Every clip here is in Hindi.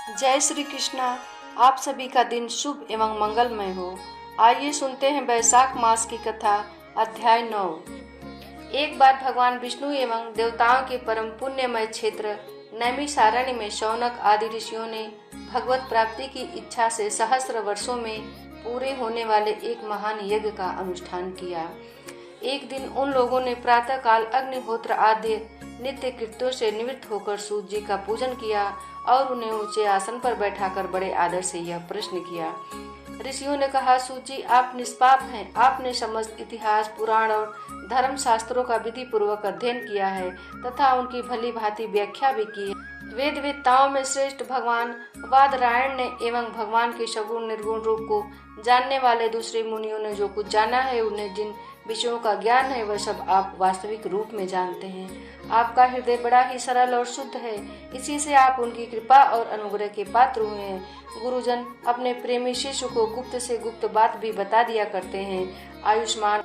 जय श्री कृष्णा। आप सभी का दिन शुभ एवं मंगलमय हो। आइए सुनते हैं वैशाख मास की कथा। अध्याय 9। एक बार भगवान विष्णु एवं देवताओं के परम पुण्यमय क्षेत्र नैमिषारण्य में शौनक आदि ऋषियों ने भगवत प्राप्ति की इच्छा से सहस्र वर्षों में पूरे होने वाले एक महान यज्ञ का अनुष्ठान किया। एक दिन उन लोगों ने प्रातः काल अग्निहोत्र आदि नित्य कृत्यों से निवृत्त होकर सूर्य जी का पूजन किया और उन्हें ऊंचे आसन पर बैठाकर बड़े आदर से यह प्रश्न किया। ऋषियों ने कहा, सूर्य जी आप निष्पाप हैं। आपने समस्त इतिहास, पुराण और धर्म शास्त्रों का विधि पूर्वक अध्ययन किया है तथा उनकी भली भांति व्याख्या भी की है। वेद वेत्ताओं में श्रेष्ठ भगवान वादरायण ने एवं भगवान के सगुण निर्गुण रूप को जानने वाले दूसरे मुनियों ने जो कुछ जाना है, उन्हें जिन विषयों का ज्ञान है, वह सब आप वास्तविक रूप में जानते हैं। आपका हृदय बड़ा ही सरल और शुद्ध है, इसी से आप उनकी कृपा और अनुग्रह के पात्र हुए हैं। गुरुजन अपने प्रेमी शिष्य को गुप्त से गुप्त बात भी बता दिया करते हैं। आयुष्मान,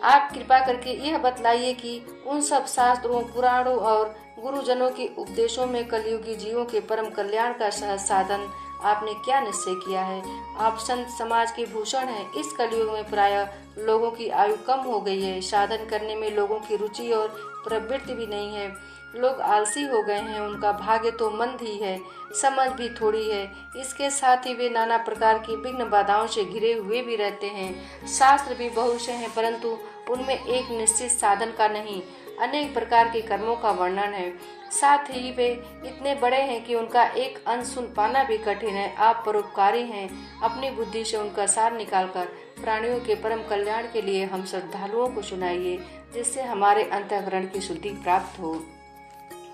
आप कृपा करके यह बतलाइए कि उन सब शास्त्रों, पुराणों और गुरुजनों के उपदेशों में कलयुगी जीवों के परम कल्याण का सहज साधन आपने क्या निश्चय किया है। आप संत समाज के भूषण हैं। इस कलयुग में प्रायः लोगों की आयु कम हो गई है। साधन करने में लोगों की रुचि और प्रवृत्ति भी नहीं है। लोग आलसी हो गए हैं। उनका भाग्य तो मंद ही है, समझ भी थोड़ी है। इसके साथ ही वे नाना प्रकार की विघ्न बाधाओं से घिरे हुए भी रहते हैं। शास्त्र भी बहुत से हैं, परंतु उनमें एक निश्चित साधन का नहीं, अनेक प्रकार के कर्मों का वर्णन है। साथ ही वे इतने बड़े हैं कि उनका एक अंश सुन पाना भी कठिन है। आप परोपकारी हैं। अपनी बुद्धि से उनका सार निकालकर प्राणियों के परम कल्याण के लिए हम श्रद्धालुओं को सुनाइए, जिससे हमारे अंतःकरण की शुद्धि प्राप्त हो।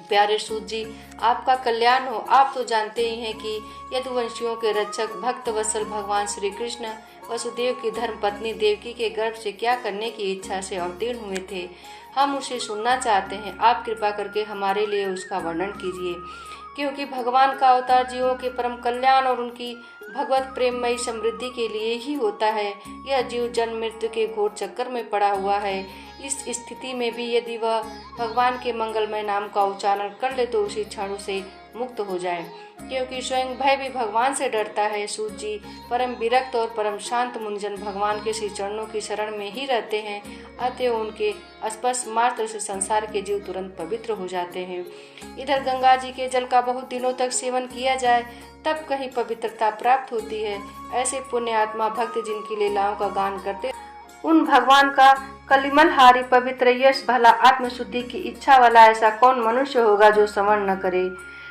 प्यारे सूत जी, आपका कल्याण हो। आप तो जानते ही हैं कि यदुवंशियों के रक्षक भक्त वत्सल भगवान श्री कृष्ण वसुदेव की धर्म पत्नी देवकी के गर्भ से क्या करने की इच्छा से अवतीर्ण हुए थे। हम उसे सुनना चाहते हैं। आप कृपा करके हमारे लिए उसका वर्णन कीजिए, क्योंकि भगवान का अवतार जीवों के परम कल्याण और उनकी भगवत प्रेममयी समृद्धि के लिए ही होता है। यह जीव जन्म मृत्यु के घोर चक्कर में पड़ा हुआ है। इस स्थिति में भी यदि वह भगवान के मंगलमय नाम का उच्चारण कर ले तो उसी क्षण से मुक्त हो जाए, क्योंकि स्वयं भय भी भगवान से डरता है। सूत जी, परम विरक्त और परम शांत मुनिजन भगवान के श्री चरणों की शरण में ही रहते हैं। अतः उनके स्पर्श मात्र से संसार के जीव तुरंत पवित्र हो जाते हैं। इधर गंगा जी के जल का बहुत दिनों तक सेवन किया जाए तब कहीं पवित्रता प्राप्त होती है। ऐसे पुण्य आत्मा भक्त जिनकी लीलाओं का गान करते, उन भगवान का कलिमलहारी पवित्र यश भला आत्मशुद्धि की इच्छा वाला ऐसा कौन मनुष्य होगा जो श्रवण न करे।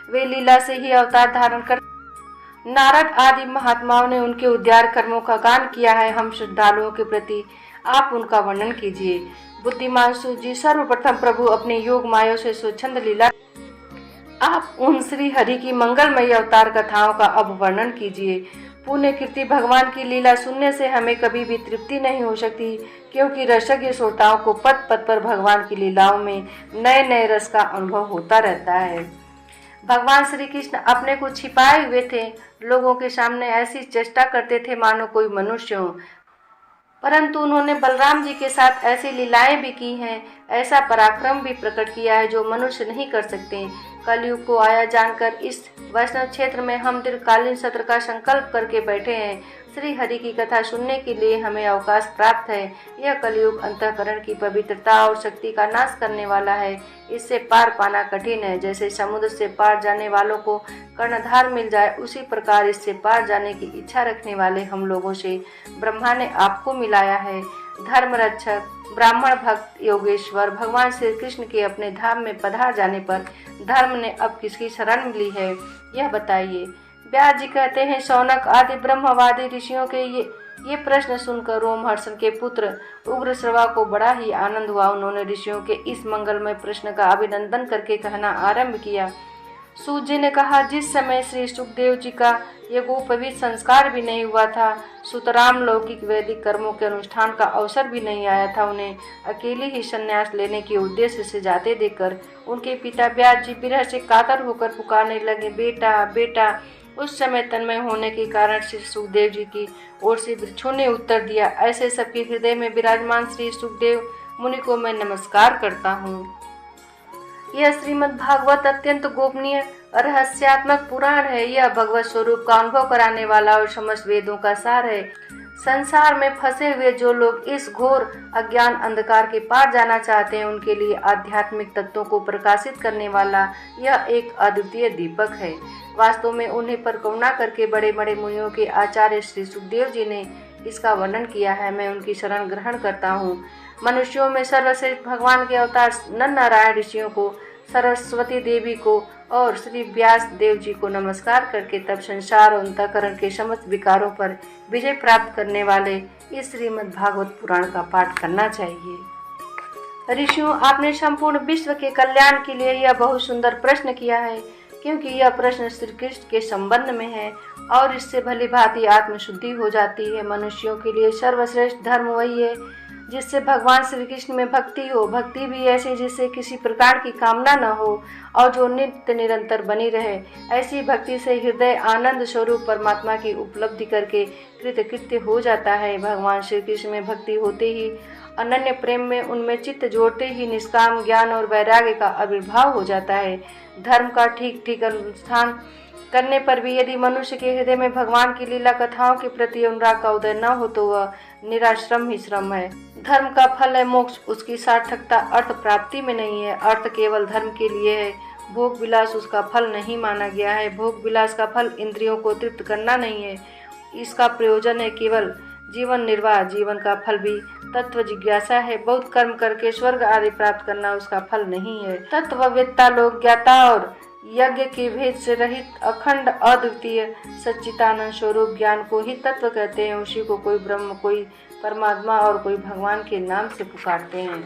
वे लीला से ही अवतार धारण कर नारद आदि महात्माओं ने उनके उद्धार कर्मों का गान किया है। हम श्रद्धालुओं के प्रति आप उनका वर्णन कीजिए। बुद्धिमान सूत जी, सर्वप्रथम प्रभु अपने योग माया से स्वच्छंद लीला आप उन श्री हरि की मंगलमयी अवतार कथाओं का अब वर्णन कीजिए। पुण्य कीर्ति भगवान की लीला सुनने से हमें कभी भी तृप्ति नहीं हो सकती, क्योंकि रसज्ञ श्रोताओं को पद पद पर भगवान की लीलाओं में नए नए रस का अनुभव होता रहता है। भगवान श्री कृष्ण अपने को छिपाए हुए थे। लोगों के सामने ऐसी चेष्टा करते थे मानो कोई मनुष्य हो, परंतु उन्होंने बलराम जी के साथ ऐसी लीलाएं भी की हैं, ऐसा पराक्रम भी प्रकट किया है जो मनुष्य नहीं कर सकते। कलयुग को आया जानकर इस वैष्णव क्षेत्र में हम दीर्घकालीन सत्र का संकल्प करके बैठे हैं। श्री हरि की कथा सुनने के लिए हमें अवकाश प्राप्त है। यह कलयुग अंतःकरण की पवित्रता और शक्ति का नाश करने वाला है। इससे पार पाना कठिन है। जैसे समुद्र से पार जाने वालों को कर्णधार मिल जाए, उसी प्रकार इससे पार जाने की इच्छा रखने वाले हम लोगों से ब्रह्मा ने आपको मिलाया है। धर्म रक्षक, ब्राह्मण भक्त योगेश्वर भगवान श्री कृष्ण के अपने धाम में पधार जाने पर धर्म ने अब किसकी शरण ली है, यह बताइए। व्यास जी कहते हैं, शौनक आदि ब्रह्मवादी ऋषियों के ये प्रश्न सुनकर रोमहर्षण के पुत्र उग्रश्रवा को बड़ा ही आनंद हुआ। उन्होंने ऋषियों के इस मंगलमय प्रश्न का अभिनंदन करके कहना आरंभ किया। सूत जी ने कहा, जिस समय श्री सुखदेव जी का यज्ञोपवीत संस्कार भी नहीं हुआ था, सुतराम लौकिक वैदिक कर्मों के अनुष्ठान का अवसर भी नहीं आया था, उन्हें अकेले ही संन्यास लेने के उद्देश्य से जाते देखकर उनके पिता व्यास जी विरह से कातर होकर पुकारने लगे, बेटा बेटा। उस समय तन्मय होने के कारण श्री सुखदेव जी की ओर से वृक्षों ने उत्तर दिया, ऐसे सबके हृदय में विराजमान श्री सुखदेव मुनि को मैं नमस्कार करता हूँ। यह श्रीमद् भागवत अत्यंत गोपनीय रहस्यात्मक पुराण है। यह भगवत स्वरूप का अनुभव कराने वाला और समस्त वेदों का सार है। संसार में फंसे हुए जो लोग इस घोर अज्ञान अंधकार के पार जाना चाहते हैं, उनके लिए आध्यात्मिक तत्वों को प्रकाशित करने वाला यह एक अद्वितीय दीपक है। वास्तव में उन्हें पर करुणा करके बड़े बड़े मुनियों के आचार्य श्री सुखदेव जी ने इसका वर्णन किया है। मैं उनकी शरण ग्रहण करता हूँ। मनुष्यों में सर्वश्रेष्ठ भगवान के अवतार नर नारायण ऋषियों को, सरस्वती देवी को और श्री व्यास देव जी को नमस्कार करके तब संसार और अंतःकरण के समस्त विकारों पर विजय प्राप्त करने वाले इस श्रीमद् भागवत पुराण का पाठ करना चाहिए। ऋषियों, आपने संपूर्ण विश्व के कल्याण के लिए यह बहुत सुंदर प्रश्न किया है, क्योंकि यह प्रश्न श्री कृष्ण के संबंध में है और इससे भली भांति आत्मशुद्धि हो जाती है। मनुष्यों के लिए सर्वश्रेष्ठ धर्म वही है जिससे भगवान श्री कृष्ण में भक्ति हो। भक्ति भी ऐसी जिससे किसी प्रकार की कामना न हो और जो नित्य निरंतर बनी रहे। ऐसी भक्ति से हृदय आनंद स्वरूप परमात्मा की उपलब्धि करके कृतकृत्य हो जाता है। भगवान श्री कृष्ण में भक्ति होते ही, अनन्य प्रेम में उनमें चित्त जोड़ते ही निष्काम ज्ञान और वैराग्य का आविर्भाव हो जाता है। धर्म का ठीक ठीक अनुष्ठान करने पर भी यदि मनुष्य के हृदय में भगवान की लीला कथाओं के प्रति अनुराग का उदय न हो तो वह निराश्रम ही श्रम है। धर्म का फल है मोक्ष, उसकी सार्थकता अर्थ प्राप्ति में नहीं है। अर्थ केवल धर्म के लिए है, भोग विलास उसका फल नहीं माना गया है। भोग विलास का फल इंद्रियों को तृप्त करना नहीं है, इसका प्रयोजन है केवल जीवन निर्वाह। जीवन का फल भी तत्व जिज्ञासा है। बहुत कर्म करके स्वर्ग आदि प्राप्त करना उसका फल नहीं है। तत्ववेत्ता लोग ज्ञाता और यज्ञ के भेद से रहित अखंड अद्वितीय सच्चिदानंद स्वरूप ज्ञान को ही तत्व कहते हैं। उसी को कोई ब्रह्म, कोई परमात्मा और कोई भगवान के नाम से पुकारते हैं।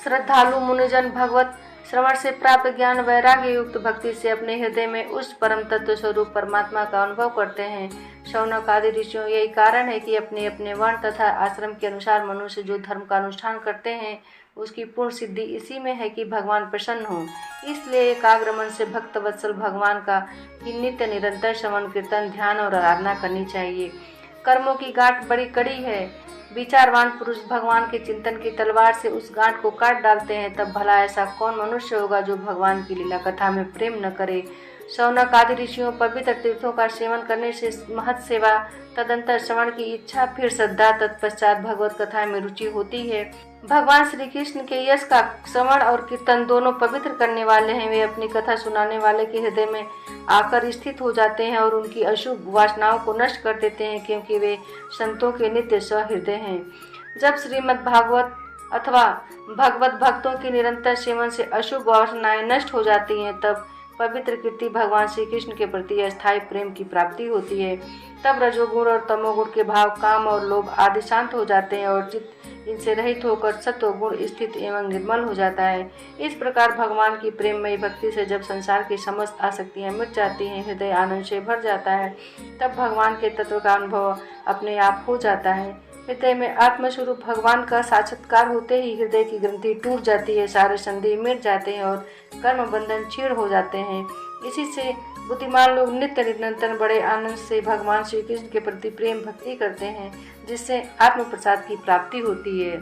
श्रद्धालु मुनिजन भगवत श्रवण से प्राप्त ज्ञान वैराग्य युक्त भक्ति से अपने हृदय में उस परम तत्व स्वरूप परमात्मा का अनुभव करते हैं। शौनक आदि ऋषियों, यही कारण है कि अपने अपने वर्ण तथा आश्रम के अनुसार मनुष्य जो धर्म का अनुष्ठान करते हैं उसकी पूर्ण सिद्धि इसी में है कि भगवान प्रसन्न हो। इसलिए एकाग्र मन से भक्त वत्सल भगवान का ही नित्य निरंतर श्रवण कीर्तन ध्यान और आराधना करनी चाहिए। कर्मों की गांठ बड़ी कड़ी है। विचारवान पुरुष भगवान के चिंतन की तलवार से उस गांठ को काट डालते हैं। तब भला ऐसा कौन मनुष्य होगा जो भगवान की लीला कथा में प्रेम न करे। शौनक आदि ऋषियों पवित्र तीर्थों का सेवन करने से महत सेवा, तदंतर श्रवण की इच्छा, फिर श्रद्धा, तत्पश्चात भगवत कथा में रुचि होती है। भगवान श्री कृष्ण के यश का श्रवण और कीर्तन दोनों पवित्र करने वाले हैं। वे अपनी कथा सुनाने वाले के हृदय में आकर स्थित हो जाते हैं और उनकी अशुभ वासनाओं को नष्ट कर देते हैं, क्योंकि वे संतों के नित्य सहृदय हैं। जब श्रीमद् भागवत अथवा भगवत भक्तों के निरंतर सेवन से अशुभ वासनाएं नष्ट हो जाती हैं, तब पवित्र कीर्ति भगवान श्री कृष्ण के प्रति अस्थायी प्रेम की प्राप्ति होती है। तब रजोगुण और तमोगुण के भाव, काम और लोभ आदि शांत हो जाते हैं और चित्त इनसे रहित होकर सत्वगुण स्थित एवं निर्मल हो जाता है। इस प्रकार भगवान की प्रेममयी भक्ति से जब संसार की समस्त आसक्तियां मिट जाती हैं, हृदय आनंद से भर जाता है, तब भगवान के तत्व का अनुभव अपने आप हो जाता है। हृदय में आत्मस्वरूप भगवान का साक्षात्कार होते ही हृदय की ग्रंथि टूट जाती है, सारे संदेह मिट जाते हैं और कर्म बंधन छीड़ हो जाते हैं। इसी से बुद्धिमान लोग नित्य निरंतर बड़े आनंद से भगवान श्री कृष्ण के प्रति प्रेम भक्ति करते हैं, जिससे आत्म प्रसाद की प्राप्ति होती है।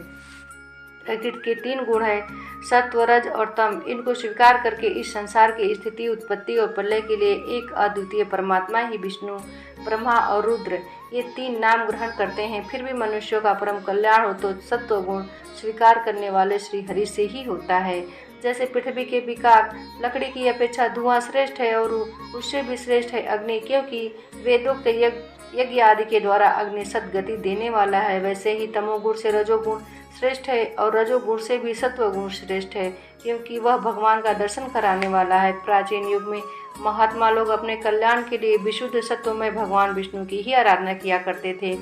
प्रकृति के 3 गुण है, सत्व, रज और तम। इनको स्वीकार करके इस संसार की स्थिति, उत्पत्ति और प्रलय के लिए एक अद्वितीय परमात्मा ही विष्णु, ब्रह्मा और रुद्र, ये 3 नाम ग्रहण करते हैं। फिर भी मनुष्यों का परम कल्याण हो तो सत्व गुण स्वीकार करने वाले श्री हरि से ही होता है। जैसे पृथ्वी के विकार लकड़ी की अपेक्षा धुआं श्रेष्ठ है और उससे भी श्रेष्ठ है अग्नि, क्योंकि वेदोक्त यज्ञ आदि के द्वारा अग्नि सद्गति देने वाला है। वैसे ही तमोगुण से रजोगुण श्रेष्ठ है और रजोगुण से भी सत्वगुण श्रेष्ठ है, क्योंकि वह भगवान का दर्शन कराने वाला है। प्राचीन युग में महात्मा लोग अपने कल्याण के लिए विशुद्ध सत्वमय भगवान विष्णु की ही आराधना किया करते थे।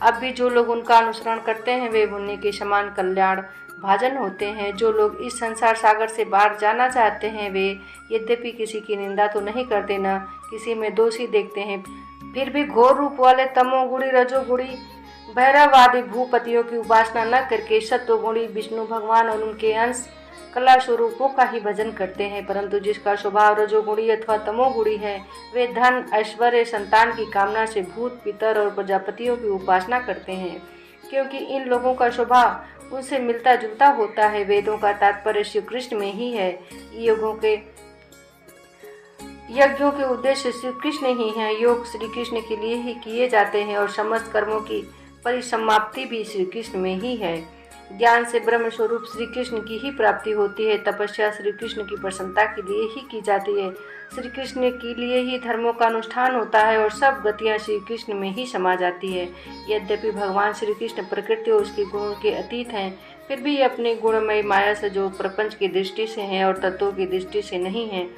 अब भी जो लोग उनका अनुसरण करते हैं वे उन्हीं के समान कल्याण भाजन होते हैं। जो लोग इस संसार सागर से बाहर जाना चाहते हैं वे यद्यपि किसी की निंदा तो नहीं करते, न किसी में दोषी देखते हैं, फिर भी घोर रूप वाले तमोगुणी, रजोगुणी, भैरववादी भूपतियों की उपासना न करके सत्वगुणी विष्णु भगवान और उनके अंश कला स्वरूपों का ही भजन करते हैं। परंतु जिसका स्वभाव रजोगुणी अथवा तमोगुणी है वे धन, ऐश्वर्य, संतान की कामना से भूत, पितर और प्रजापतियों की उपासना करते हैं, क्योंकि इन लोगों का स्वभाव उनसे मिलता जुलता होता है। वेदों का तात्पर्य श्री कृष्ण में ही है। यज्ञों के उद्देश्य श्री कृष्ण ही हैं। योग श्री कृष्ण के लिए ही किए जाते हैं और समस्त कर्मों की परिसमाप्ति भी श्री कृष्ण में ही है। ज्ञान से ब्रह्म स्वरूप श्री कृष्ण की ही प्राप्ति होती है। तपस्या श्री कृष्ण की प्रसन्नता के लिए ही की जाती है। श्री कृष्ण के लिए ही धर्मों का अनुष्ठान होता है और सब गतियाँ श्री कृष्ण में ही समा जाती है। यद्यपि भगवान श्री कृष्ण प्रकृति और उसके गुणों के अतीत हैं, फिर भी अपने गुणमय माया से जो प्रपंच की दृष्टि से हैं और तत्वों की दृष्टि से नहीं हैं,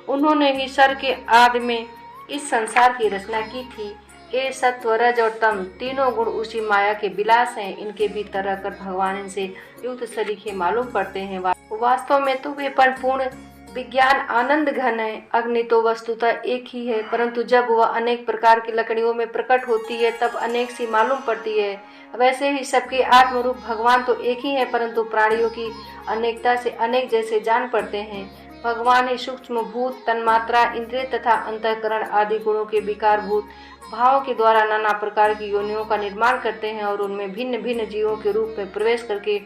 उन्होंने ही सर के आदि में इस संसार की रचना की थी। ये सत्व रज और तम तीनों गुण उसी माया के विलास हैं। इनके भीतर रहकर भगवान इनसे युक्त सरीखे मालूम पड़ते हैं। वास्तव में तो वे परिपूर्ण विज्ञान आनंद घन है। अग्नि तो वस्तुतः एक ही है, परंतु जब वह अनेक प्रकार की लकड़ियों में प्रकट होती है तब अनेक सी मालूम पड़ती है। वैसे ही सबके आत्मरूप भगवान तो एक ही है, परंतु प्राणियों की अनेकता से अनेक जैसे जान पड़ते हैं। भगवान ही सूक्ष्म भूत, तन्मात्रा, इंद्रिय तथा अंतःकरण आदि गुणों के विकारभूत भावों के द्वारा नाना प्रकार की योनियों का निर्माण करते हैं और उनमें भिन्न भिन्न जीवों के रूप में प्रवेश करके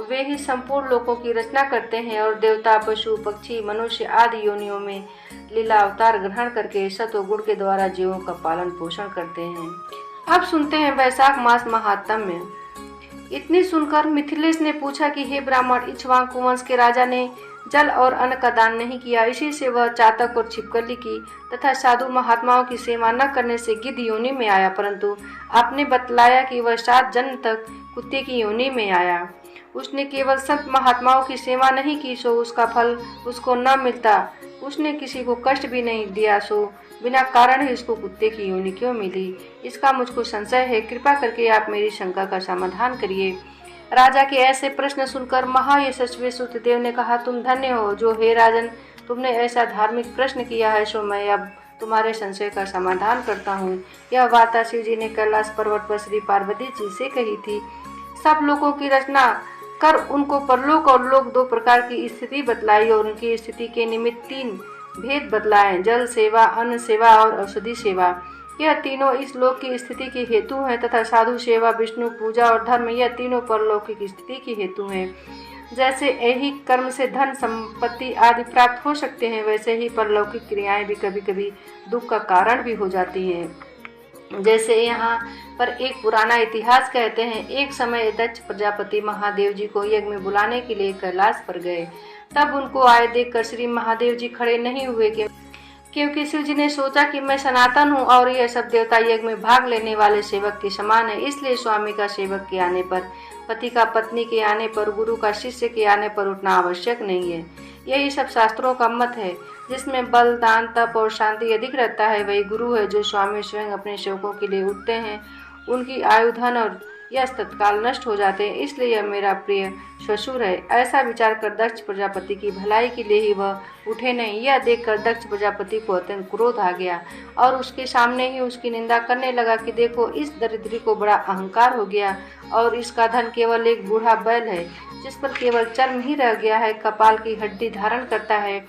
वे ही संपूर्ण लोकों की रचना करते हैं और देवता, पशु, पक्षी, मनुष्य आदि योनियों में लीला अवतार ग्रहण करके सत्वगुण के द्वारा जीवों का पालन पोषण करते हैं। अब सुनते हैं वैशाख मास महात्म्य। इतनी सुनकर मिथिलेश ने पूछा कि हे ब्राह्मण, इक्ष्वाकु वंश के राजा ने जल और अन्न का दान नहीं किया, इसी से वह चातक और छिपकली की तथा साधु महात्माओं की सेवा न करने से गिद्ध योनि में आया, परंतु आपने बतलाया कि वह 7 जन्म तक कुत्ते की योनि में आया। उसने केवल संत महात्माओं की सेवा नहीं की, सो उसका फल उसको न मिलता। उसने किसी को कष्ट भी नहीं दिया, सो बिना कारण ही उसको कुत्ते की योनि क्यों मिली? इसका मुझको संशय है। कृपा करके आप मेरी शंका का समाधान करिए। राजा के ऐसे प्रश्न सुनकर महायशस्वी सुतदेव ने कहा, तुम धन्य हो जो हे राजन, तुमने ऐसा धार्मिक प्रश्न किया है, सो मैं अब तुम्हारे संशय का समाधान करता हूँ। यह वार्ता शिव जी ने कैलाश पर्वत पर श्री पार्वती जी से कही थी। सब लोगों की रचना कर उनको परलोक और लोक 2 प्रकार की स्थिति बतलाई और उनकी स्थिति के निमित्त 3 भेद बतलाए, जल सेवा, अन्न सेवा और औषधि सेवा। यह तीनों इस लोक की स्थिति के हेतु हैं तथा साधु सेवा, विष्णु पूजा और धर्म यह तीनों परलौकिक स्थिति के हेतु हैं। जैसे ऐहिक कर्म से धन संपत्ति आदि प्राप्त हो सकते हैं, वैसे ही परलौकिक क्रियाएं भी कभी कभी दुख का कारण भी हो जाती हैं। जैसे यहाँ पर एक पुराना इतिहास कहते हैं, एक समय दक्ष प्रजापति महादेव जी को यज्ञ में बुलाने के लिए कैलाश पर गए। तब उनको आए देखकर श्री महादेव जी खड़े नहीं हुए, क्योंकि शिव जी ने सोचा कि मैं सनातन हूँ और यह सब देवता यज्ञ में भाग लेने वाले सेवक के समान है, इसलिए स्वामी का सेवक के आने पर, पति का पत्नी के आने पर, गुरु का शिष्य के आने पर उठना आवश्यक नहीं है। यही सब शास्त्रों का मत है। जिसमें बल, दान, तप और शांति अधिक रहता है वही गुरु है। जो स्वामी स्वयं अपने सेवकों के लिए उठते हैं उनकी आयु, धन और यश तत्काल नष्ट हो जाते हैं, इसलिए यह मेरा प्रिय ससुर है। ऐसा विचार कर दक्ष प्रजापति की भलाई के लिए ही वह उठे नहीं। यह देखकर दक्ष प्रजापति को अत्यंत क्रोध आ गया और उसके सामने ही उसकी निंदा करने लगा कि देखो, इस दरिद्री को बड़ा अहंकार हो गया और इसका धन केवल एक बूढ़ा बैल है जिस पर केवल चर्म ही रह गया है, कपाल की हड्डी धारण करता है,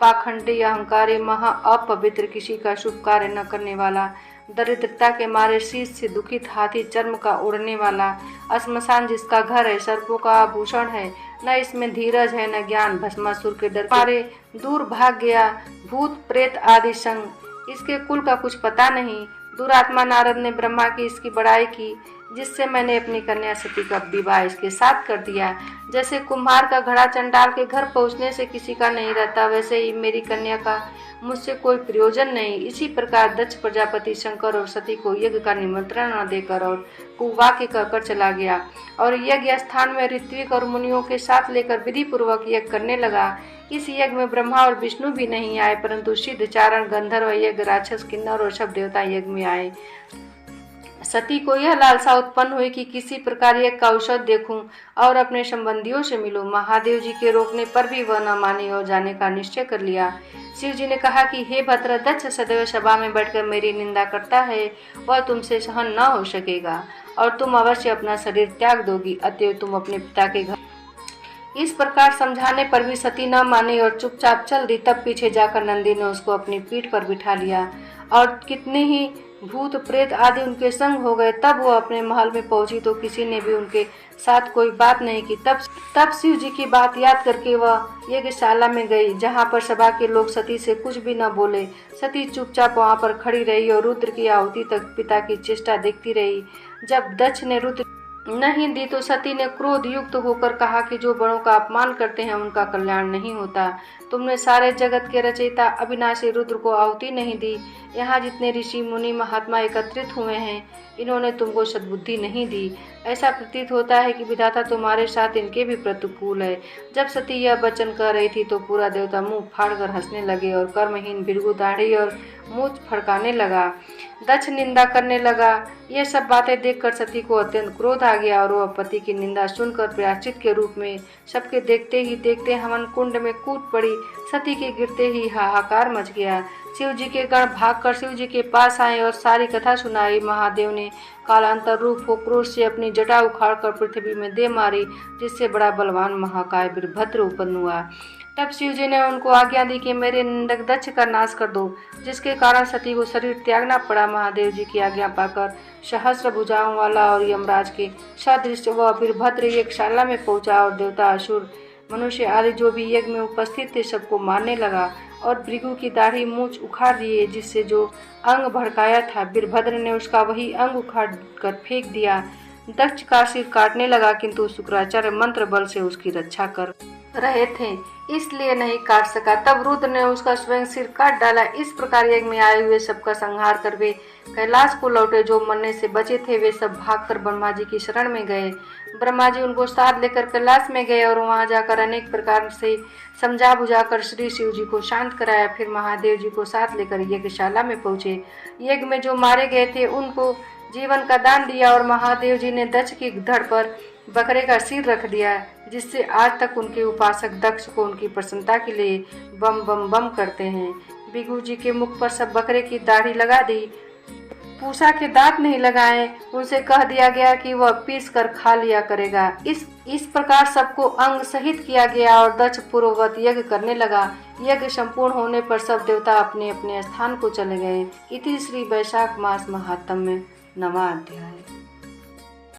पाखंडी, अहंकारी, महा अपवित्र, किसी का शुभ कार्य न करने वाला, दरिद्रता के मारे शीश से दुखित, हाथी चर्म का उड़ने वाला, श्मशान जिसका घर है, सर्पों का आभूषण है, न इसमें धीरज है न ज्ञान, भस्मासुर के डर मारे दूर भाग गया, भूत प्रेत आदि संग, इसके कुल का कुछ पता नहीं। दुरात्मा नारद ने ब्रह्मा की इसकी बड़ाई की, जिससे मैंने अपनी कन्या सती का विवाह इसके साथ कर दिया। जैसे कुम्हार का घड़ा चंडाल के घर पहुंचने से किसी का नहीं रहता, वैसे ही मेरी कन्या का मुझसे कोई प्रयोजन नहीं। इसी प्रकार दक्ष प्रजापति शंकर और सती को यज्ञ का निमंत्रण न देकर और कुवाक्य कहकर चला गया और यज्ञ स्थान में ऋत्विक और मुनियों के साथ लेकर विधि पूर्वक यज्ञ करने लगा। इस यज्ञ में ब्रह्मा और विष्णु भी नहीं आए, परंतु सिद्ध, चारण, गंधर्व, यज्ञ, राक्षस, किन्नर और सब देवता यज्ञ में आए। सती को यह लालसा उत्पन्न हुई कि किसी प्रकार यज्ञ का औषध देखूं और अपने संबंधियों से मिलूं। महादेव जी के रोकने पर भी वह न मानी और जाने का निश्चय कर लिया। शिव जी ने कहा कि हे भद्र, दक्ष सदैव सभा में बैठकर मेरी निंदा करता है, वह तुमसे सहन न हो सकेगा और तुम अवश्य अपना शरीर त्याग दोगी, अतएव तुम अपने पिता के घर। इस प्रकार समझाने पर भी सती न मानी और चुपचाप चल दी। तब पीछे जाकर नंदी ने उसको अपनी पीठ पर बिठा लिया और कितने ही भूत प्रेत आदि उनके संग हो गए। तब वो अपने महल में पहुंची तो किसी ने भी उनके साथ कोई बात नहीं की। तब शिव जी की बात याद करके वह यज्ञशाला में गई, जहाँ पर सभा के लोग सती से कुछ भी न बोले। सती चुपचाप वहाँ पर खड़ी रही और रुद्र की आहुति तक पिता की चेष्टा देखती रही। जब दक्ष ने रुद्र नहीं दी तो सती ने क्रोध युक्त होकर कहा कि जो बड़ों का अपमान करते हैं उनका कल्याण नहीं होता। तुमने सारे जगत के रचयिता अविनाशी रुद्र को आहुति नहीं दी। यहाँ जितने ऋषि मुनि महात्मा एकत्रित हुए हैं, इन्होंने तुमको सद्बुद्धि नहीं दी। ऐसा प्रतीत होता है कि विधाता तुम्हारे साथ इनके भी प्रतिकूल है। जब सती यह वचन कह रही थी तो पूरा देवता मुंह फाड़कर हंसने लगे और कर्महीन भृगु दाढ़ी और मूछ फड़काने लगा। दक्ष निंदा करने लगा। ये सब बातें देखकर सती को अत्यंत क्रोध आ गया और वह पति की निंदा सुनकर प्रायश्चित के रूप में सबके देखते ही देखते हवन कुंड में कूद पड़ी। सती के गिरते ही हाहाकार मच गया। शिव जी के गण भागकर शिव जी के पास आए और सारी कथा सुनाई। महादेव ने कालांतर रूप हो क्रोध से अपनी जटा उखाड़कर पृथ्वी में दे मारी, जिससे बड़ा बलवान महाकाय वीरभद्र उत्पन्न हुआ। तब शिव जी ने उनको आज्ञा दी कि मेरे निंदक दक्ष का नाश कर दो, जिसके कारण सती को शरीर त्यागना पड़ा। महादेव जी की आज्ञा पाकर सहस्र भुजाओं वाला और यमराज के सदृश वह वीरभद्र यज्ञशाला में पहुंचा और देवता असुर मनुष्य आदि जो भी यज्ञ में उपस्थित थे सबको मारने लगा और भृगु की दाढ़ी मूछ उखाड़ दिए, जिससे जो अंग भड़काया था वीरभद्र ने उसका वही अंग उखाड़ कर फेंक दिया। दक्ष का सिर काटने लगा, किंतु शुक्राचार्य मंत्र बल से उसकी रक्षा कर रहे थे, इसलिए नहीं काट सका। तब रुद्र ने उसका स्वयं सिर काट डाला। इस प्रकार यज्ञ में आए हुए सबका संहार कर वे कैलाश को लौटे। जो मरने से बचे थे वे सब भागकर ब्रह्मा जी की शरण में गए। ब्रह्मा जी उनको साथ लेकर कैलाश में गए और वहां जाकर अनेक प्रकार से समझा बुझाकर श्री शिव जी को शांत कराया। फिर महादेव जी को साथ लेकर यज्ञशाला में पहुंचे। यज्ञ में जो मारे गए थे उनको जीवन का दान दिया और महादेव जी ने दक्ष की धड़ पर बकरे का सिर रख दिया, जिससे आज तक उनके उपासक दक्ष को उनकी प्रसन्नता के लिए बम बम बम करते हैं। भृगु जी के मुख पर सब बकरे की दाढ़ी लगा दी, पूषा के दांत नहीं लगाए। उनसे कह दिया गया कि वह पीस कर खा लिया करेगा। इस प्रकार सबको अंग सहित किया गया और दक्ष पूर्ववत यज्ञ करने लगा। यज्ञ संपूर्ण होने पर सब देवता अपने अपने स्थान को चले गए। इति श्री वैशाख मास महात्म्य में 9वां अध्याय।